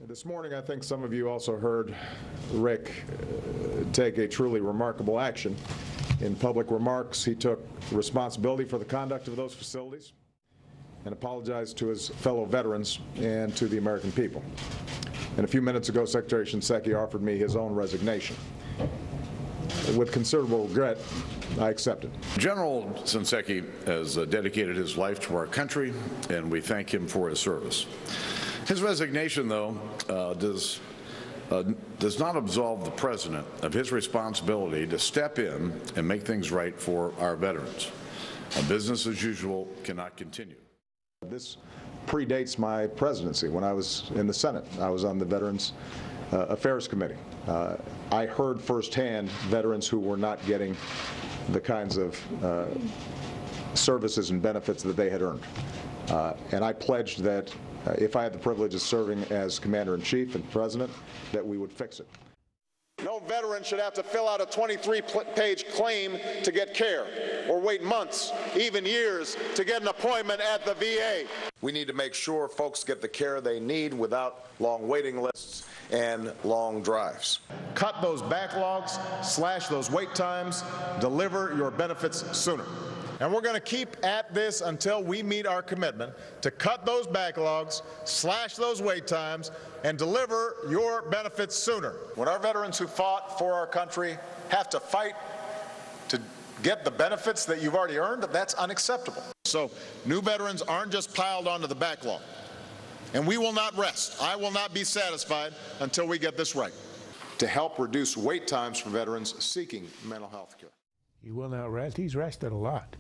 This morning, I think some of you also heard Rick take a truly remarkable action. In public remarks, he took responsibility for the conduct of those facilities and apologized to his fellow veterans and to the American people. And a few minutes ago, Secretary Shinseki offered me his own resignation. With considerable regret, I accepted. General Shinseki has dedicated his life to our country, and we thank him for his service. His resignation, though, does not absolve the President of his responsibility to step in and make things right for our veterans. Business as usual cannot continue. This predates my presidency. When I was in the Senate, I was on the Veterans Affairs Committee. I heard firsthand veterans who were not getting the kinds of services and benefits that they had earned. And I pledged that if I had the privilege of serving as Commander-in-Chief and President, that we would fix it. No veteran should have to fill out a 23-page claim to get care, or wait months, even years, to get an appointment at the VA. We need to make sure folks get the care they need without long waiting lists and long drives. Cut those backlogs, slash those wait times, deliver your benefits sooner. And we're going to keep at this until we meet our commitment to cut those backlogs, slash those wait times, and deliver your benefits sooner. When our veterans who fought for our country have to fight to get the benefits that you've already earned, that's unacceptable. So new veterans aren't just piled onto the backlog. And we will not rest. I will not be satisfied until we get this right. To help reduce wait times for veterans seeking mental health care. He will not rest. He's rested a lot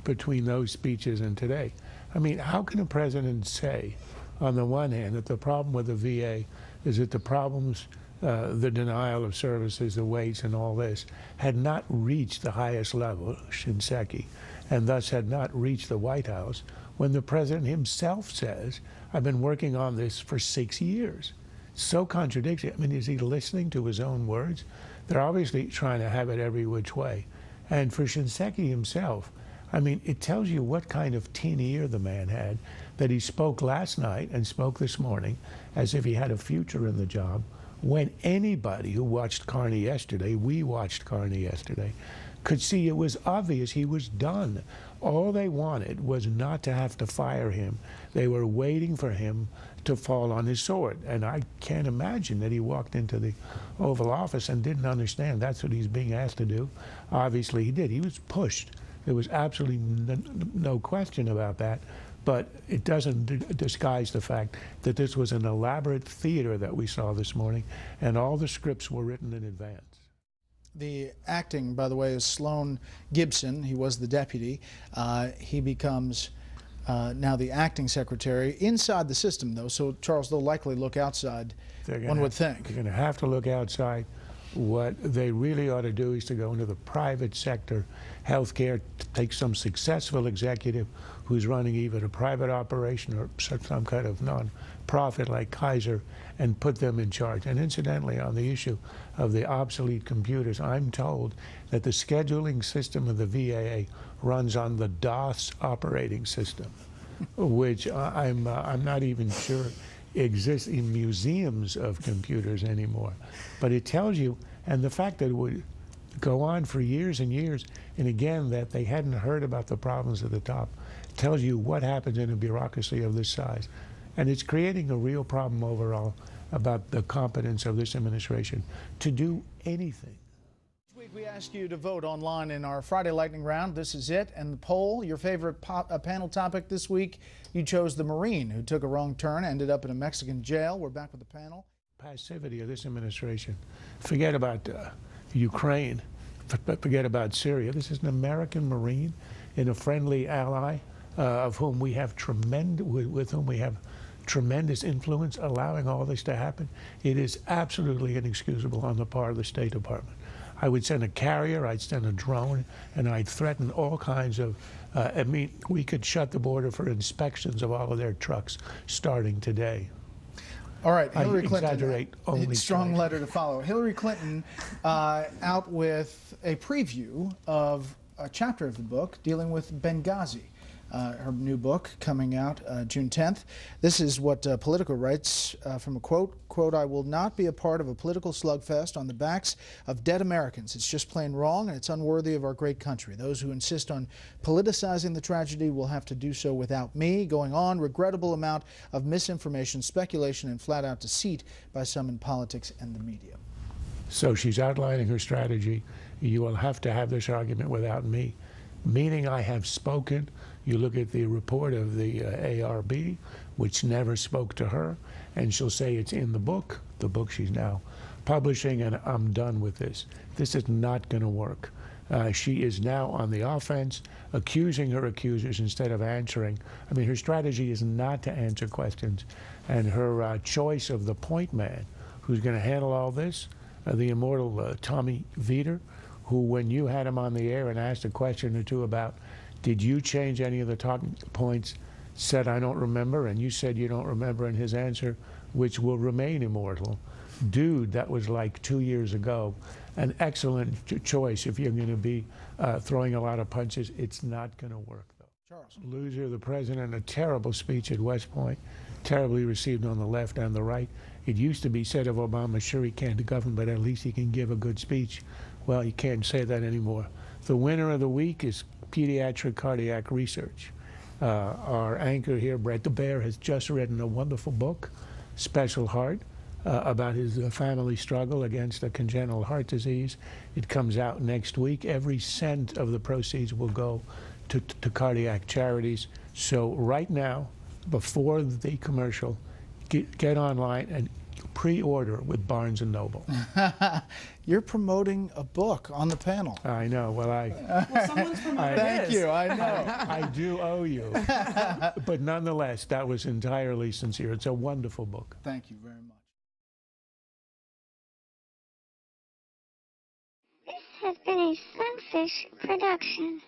between those speeches and today. I mean, how can a president say, on the one hand, that the problem with the VA is that the problems, the denial of services, the waits and all this, had not reached the highest level, Shinseki, and thus had not reached the White House, when the president himself says, I've been working on this for 6 years. So contradictory. I mean, is he listening to his own words? They're obviously trying to have it every which way. And for Shinseki himself, I mean, it tells you what kind of tin ear the man had, that he spoke last night and spoke this morning as if he had a future in the job, when anybody who watched Carney yesterday, we watched Carney yesterday, could see it was obvious he was done. All they wanted was not to have to fire him. They were waiting for him to fall on his sword. And I can't imagine that he walked into the Oval Office and didn't understand that's what he's being asked to do. Obviously he did. He was pushed. There was absolutely no question about that. But it doesn't disguise the fact that this was an elaborate theater that we saw this morning, and all the scripts were written in advance. The acting, by the way, is Sloan Gibson. He was the deputy. He becomes now the acting secretary inside the system, though. So, Charles, they'll likely look outside, one would think. They're going to have to look outside. What they really ought to do is to go into the private sector, healthcare, take some successful executive who's running either a private operation or some kind of non-profit like Kaiser, and put them in charge. And incidentally, on the issue of the obsolete computers, I'm told that the scheduling system of the VA runs on the DOS operating system, which I'm not even sure exists in museums of computers anymore. But it tells you, and the fact that it would go on for years and years, and again, that they hadn't heard about the problems at the top, tells you what happens in a bureaucracy of this size. And it's creating a real problem overall about the competence of this administration to do anything. This week we asked you to vote online in our Friday Lightning Round. This is it. And the poll, your favorite panel topic this week, you chose the Marine who took a wrong turn, ended up in a Mexican jail. We're back with the panel. Passivity of this administration. Forget about Ukraine. Forget about Syria. This is an American Marine in a friendly ally of whom we have with whom we have tremendous influence, allowing all this to happen. It is absolutely inexcusable on the part of the State Department. I would send a carrier, I'd send a drone, and I'd threaten all kinds of, I mean, we could shut the border for inspections of all of their trucks starting today. All right, Hillary Clinton, exaggerate only strong letter to follow. Hillary Clinton out with a preview of a chapter of the book dealing with Benghazi. her new book coming out June 10th. This is what Politico writes from a quote, "I will not be a part of a political slugfest on the backs of dead Americans. It's just plain wrong, and it's unworthy of our great country. Those who insist on politicizing the tragedy will have to do so without me." Going on, regrettable amount of misinformation, speculation, and flat-out deceit by some in politics and the media. So she's outlining her strategy. You will have to have this argument without me, meaning I have spoken. You look at the report of the ARB, which never spoke to her, and she'll say it's in the book she's now publishing, and I'm done with this. This is not going to work. She is now on the offense, accusing her accusers instead of answering. I mean, her strategy is not to answer questions, and her choice of the point man who's going to handle all this, the immortal Tommy Vietor, who, when you had him on the air and asked a question or two about, did you change any of the talking points, said, I don't remember, and you said you don't remember, and his answer, which will remain immortal. Dude, that was like 2 years ago. An excellent choice if you're going to be throwing a lot of punches. It's not going to work, though. Charles. Loser, the president, a terrible speech at West Point, terribly received on the left and the right. It used to be said of Obama, sure, he can't govern, but at least he can give a good speech. Well, you can't say that anymore. The winner of the week is pediatric cardiac research. Our anchor here, Brett the Bear, has just written a wonderful book, Special Heart, about his family struggle against a congenital heart disease. It comes out next week. Every cent of the proceeds will go to cardiac charities. So right now, before the commercial, get online and pre-order with Barnes & Noble. You're promoting a book on the panel. I know. Well, Someone's promoting Thank you. I know. I do owe you. But nonetheless, that was entirely sincere. It's a wonderful book. Thank you very much. This has been a Sunfish production.